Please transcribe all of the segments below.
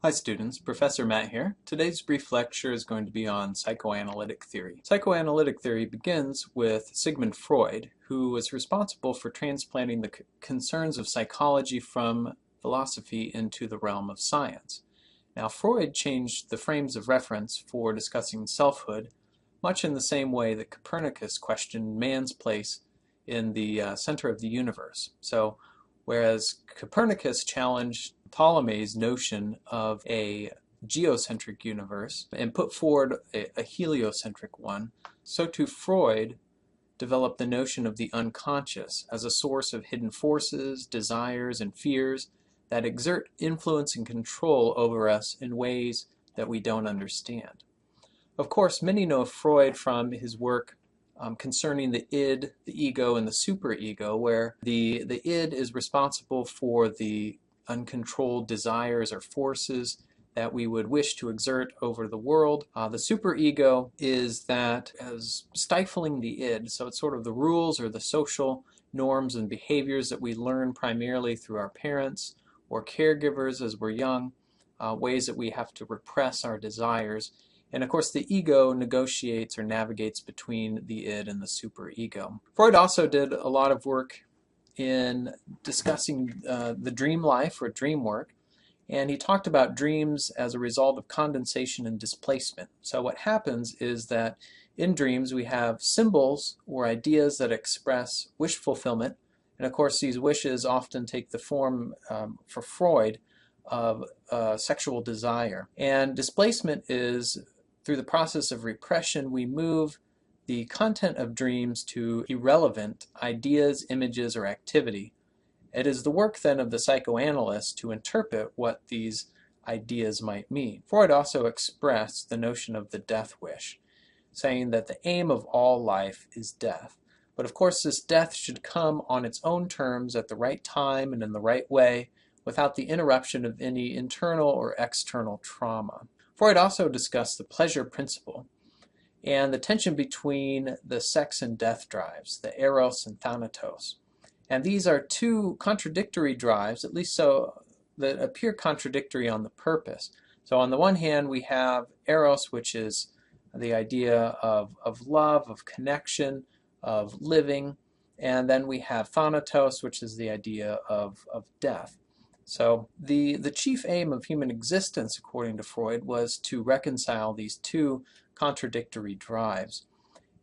Hi students, Professor Matt here. Today's brief lecture is going to be on psychoanalytic theory. Psychoanalytic theory begins with Sigmund Freud, who was responsible for transplanting the concerns of psychology from philosophy into the realm of science. Now, Freud changed the frames of reference for discussing selfhood, much in the same way that Copernicus questioned man's place in the center of the universe. So, whereas Copernicus challenged Ptolemy's notion of a geocentric universe and put forward a heliocentric one, so too Freud developed the notion of the unconscious as a source of hidden forces, desires, and fears that exert influence and control over us in ways that we don't understand. Of course, many know Freud from his work concerning the id, the ego, and the superego, where the id is responsible for the uncontrolled desires or forces that we would wish to exert over the world. The superego is that as stifling the id, so it's sort of the rules or the social norms and behaviors that we learn primarily through our parents or caregivers as we're young, ways that we have to repress our desires. And of course, the ego negotiates or navigates between the id and the superego. Freud also did a lot of work in discussing the dream life or dream work, and he talked about dreams as a result of condensation and displacement. So what happens is that in dreams we have symbols or ideas that express wish fulfillment, and of course these wishes often take the form, for Freud, of sexual desire. And displacement is through the process of repression we move the content of dreams to irrelevant ideas, images, or activity. It is the work then of the psychoanalyst to interpret what these ideas might mean. Freud also expressed the notion of the death wish, saying that the aim of all life is death. But of course this death should come on its own terms at the right time and in the right way, without the interruption of any internal or external trauma. Freud also discussed the pleasure principle and the tension between the sex and death drives, the eros and thanatos. And these are two contradictory drives, at least so that appear contradictory on the purpose. So on the one hand, we have eros, which is the idea of love, of connection, of living, and then we have thanatos, which is the idea of death. So the chief aim of human existence, according to Freud, was to reconcile these two contradictory drives.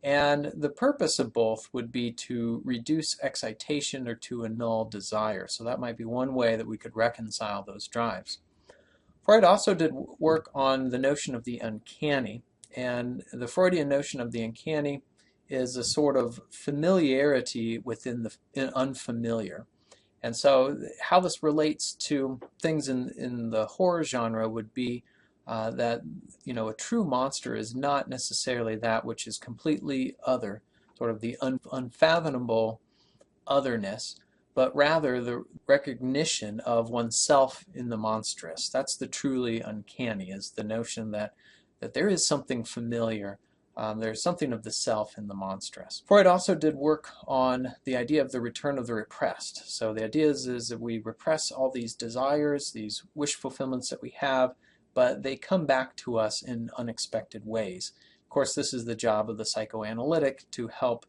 And the purpose of both would be to reduce excitation or to annul desire. So that might be one way that we could reconcile those drives. Freud also did work on the notion of the uncanny. And the Freudian notion of the uncanny is a sort of familiarity within the unfamiliar. And so how this relates to things in the horror genre would be that a true monster is not necessarily that which is completely other, sort of the unfathomable otherness, but rather the recognition of oneself in the monstrous. That's the truly uncanny, is the notion that there is something familiar. There's something of the self in the monstrous. Freud also did work on the idea of the return of the repressed. So the idea is that we repress all these desires, these wish fulfillments that we have, but they come back to us in unexpected ways. Of course, this is the job of the psychoanalytic, to help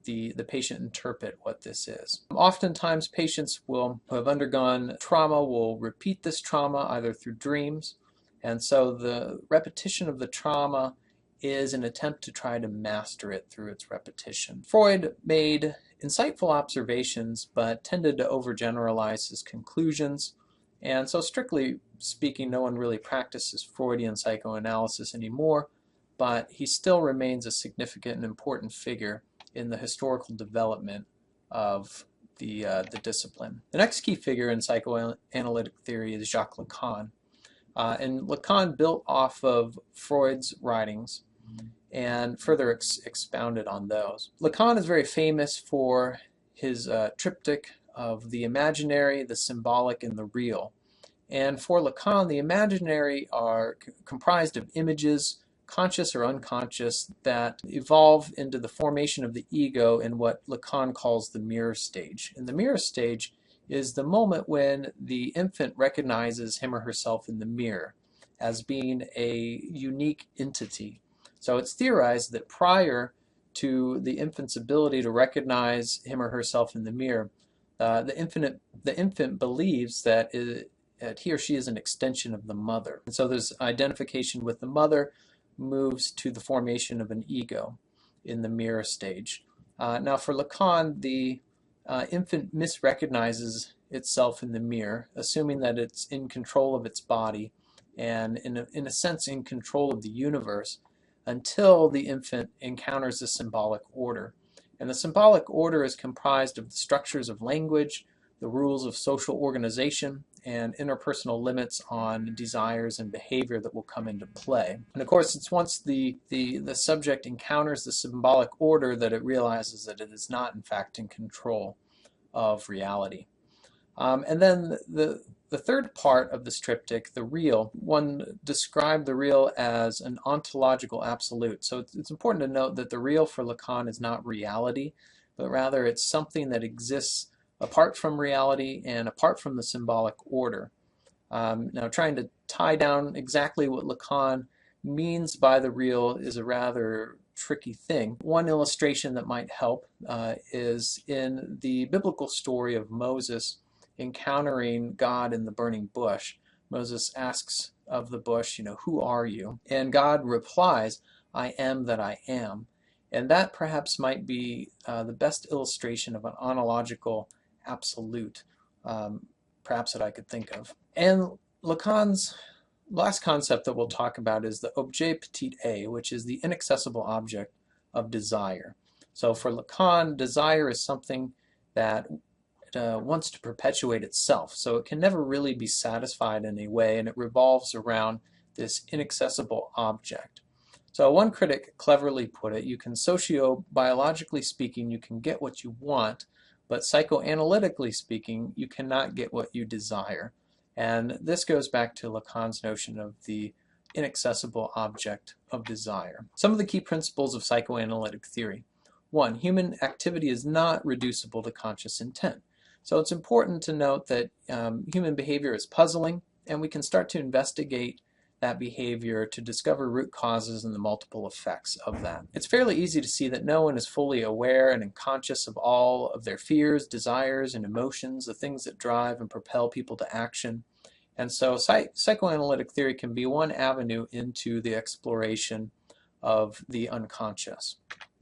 the patient interpret what this is. Oftentimes, patients who have undergone trauma will repeat this trauma either through dreams, and so the repetition of the trauma is an attempt to try to master it through its repetition. Freud made insightful observations, but tended to overgeneralize his conclusions. And so strictly speaking, no one really practices Freudian psychoanalysis anymore, but he still remains a significant and important figure in the historical development of the discipline. The next key figure in psychoanalytic theory is Jacque Lacan. And Lacan built off of Freud's writings and further expounded on those. Lacan is very famous for his triptych of the imaginary, the symbolic, and the real. And for Lacan, the imaginary are comprised of images, conscious or unconscious, that evolve into the formation of the ego in what Lacan calls the mirror stage. And the mirror stage is the moment when the infant recognizes him or herself in the mirror as being a unique entity. So it's theorized that prior to the infant's ability to recognize him or herself in the mirror, the infant believes that he or she is an extension of the mother. And so this identification with the mother moves to the formation of an ego in the mirror stage. Now for Lacan, the infant misrecognizes itself in the mirror, assuming that it's in control of its body and in a sense in control of the universe, until the infant encounters the symbolic order. And the symbolic order is comprised of the structures of language, the rules of social organization, and interpersonal limits on desires and behavior that will come into play. And of course, it's once the subject encounters the symbolic order that it realizes that it is not, in fact, in control of reality. And then the third part of this triptych, the real, one described the real as an ontological absolute. So it's important to note that the real for Lacan is not reality, but rather it's something that exists apart from reality and apart from the symbolic order. Now, trying to tie down exactly what Lacan means by the real is a rather tricky thing. One illustration that might help is in the biblical story of Moses encountering God in the burning bush. Moses asks of the bush, who are you? And God replies, I am that I am. And that perhaps might be the best illustration of an ontological absolute, perhaps that I could think of. And Lacan's last concept that we'll talk about is the objet petit a, which is the inaccessible object of desire. So for Lacan, desire is something that wants to perpetuate itself. So it can never really be satisfied in a way, and it revolves around this inaccessible object. So one critic cleverly put it, you can sociobiologically speaking, you can get what you want, but psychoanalytically speaking, you cannot get what you desire. And this goes back to Lacan's notion of the inaccessible object of desire. Some of the key principles of psychoanalytic theory. 1. Human activity is not reducible to conscious intent. So it's important to note that human behavior is puzzling, and we can start to investigate that behavior to discover root causes and the multiple effects of that. It's fairly easy to see that no one is fully aware and conscious of all of their fears, desires, and emotions, the things that drive and propel people to action. And so psychoanalytic theory can be one avenue into the exploration of the unconscious.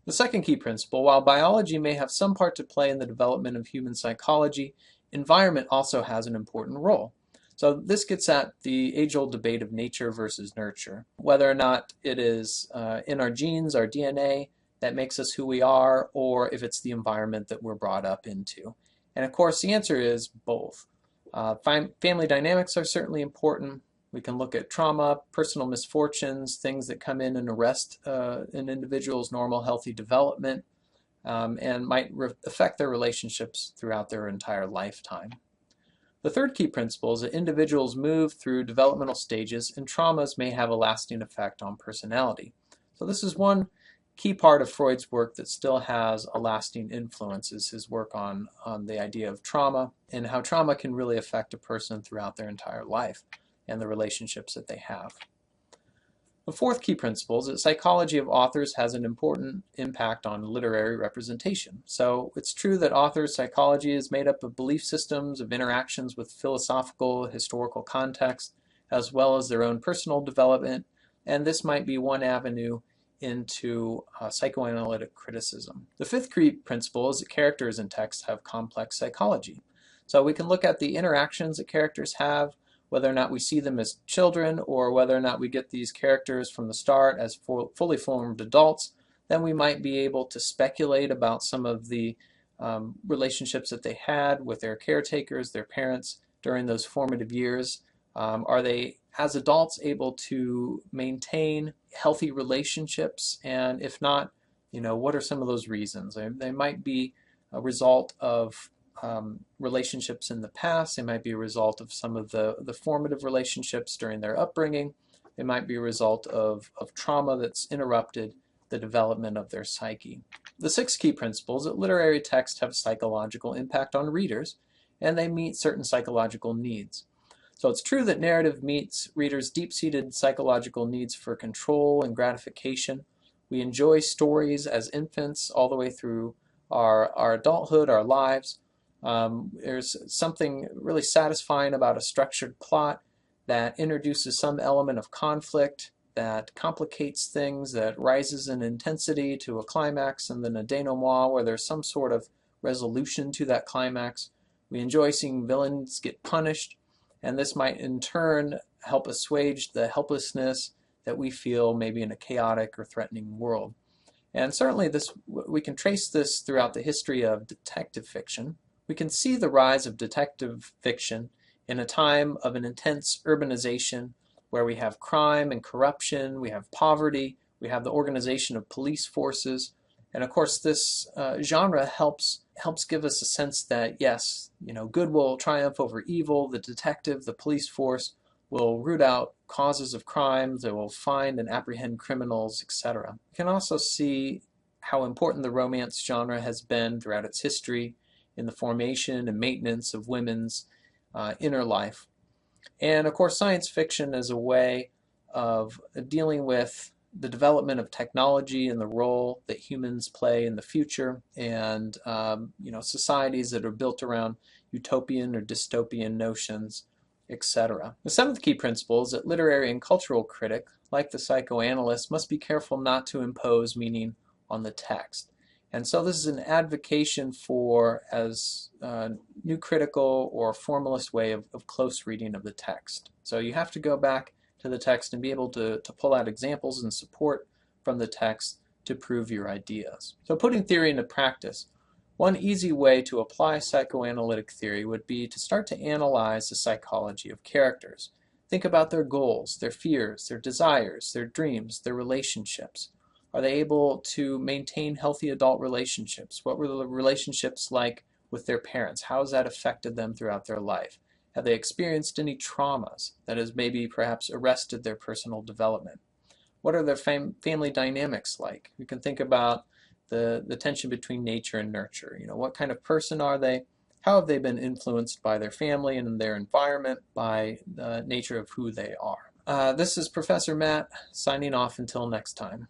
The second key principle, while biology may have some part to play in the development of human psychology, environment also has an important role. So this gets at the age-old debate of nature versus nurture, whether or not it is in our genes, our DNA, that makes us who we are, or if it's the environment that we're brought up into. And of course, the answer is both. Family dynamics are certainly important. We can look at trauma, personal misfortunes, things that come in and arrest an individual's normal, healthy development, and might affect their relationships throughout their entire lifetime. The third key principle is that individuals move through developmental stages, and traumas may have a lasting effect on personality. So this is one key part of Freud's work that still has a lasting influence, is his work on the idea of trauma and how trauma can really affect a person throughout their entire life and the relationships that they have. The fourth key principle is that psychology of authors has an important impact on literary representation. So it's true that authors' psychology is made up of belief systems, of interactions with philosophical, historical context, as well as their own personal development, and this might be one avenue into psychoanalytic criticism. The fifth key principle is that characters in text have complex psychology. So we can look at the interactions that characters have, whether or not we see them as children or whether or not we get these characters from the start as fully formed adults. Then we might be able to speculate about some of the relationships that they had with their caretakers, their parents, during those formative years. Are they, as adults, able to maintain healthy relationships? And if not, what are some of those reasons? They might be a result of relationships in the past. They might be a result of some of the formative relationships during their upbringing. It might be a result of trauma that's interrupted the development of their psyche. The sixth key principle is that literary texts have psychological impact on readers, and they meet certain psychological needs. So it's true that narrative meets readers' deep-seated psychological needs for control and gratification. We enjoy stories as infants all the way through our adulthood, our lives. There's something really satisfying about a structured plot that introduces some element of conflict, that complicates things, that rises in intensity to a climax, and then a denouement where there's some sort of resolution to that climax. We enjoy seeing villains get punished, and this might in turn help assuage the helplessness that we feel maybe in a chaotic or threatening world. And certainly we can trace this throughout the history of detective fiction. We can see the rise of detective fiction in a time of an intense urbanization where we have crime and corruption, we have poverty, we have the organization of police forces. And of course this genre helps give us a sense that yes, good will triumph over evil. The detective, the police force will root out causes of crime, they will find and apprehend criminals, etc. You can also see how important the romance genre has been throughout its history in the formation and maintenance of women's inner life. And of course science fiction is a way of dealing with the development of technology and the role that humans play in the future, and societies that are built around utopian or dystopian notions, etc. The seventh key principle is that literary and cultural critic, like the psychoanalyst, must be careful not to impose meaning on the text. And so this is an advocation for as new critical or formalist way of close reading of the text. So you have to go back to the text and be able to pull out examples and support from the text to prove your ideas. So putting theory into practice, one easy way to apply psychoanalytic theory would be to start to analyze the psychology of characters. Think about their goals, their fears, their desires, their dreams, their relationships. Are they able to maintain healthy adult relationships? What were the relationships like with their parents? How has that affected them throughout their life? Have they experienced any traumas that has maybe perhaps arrested their personal development? What are their family dynamics like? We can think about the tension between nature and nurture. What kind of person are they? How have they been influenced by their family and their environment, by the nature of who they are? This is Professor Matt signing off until next time.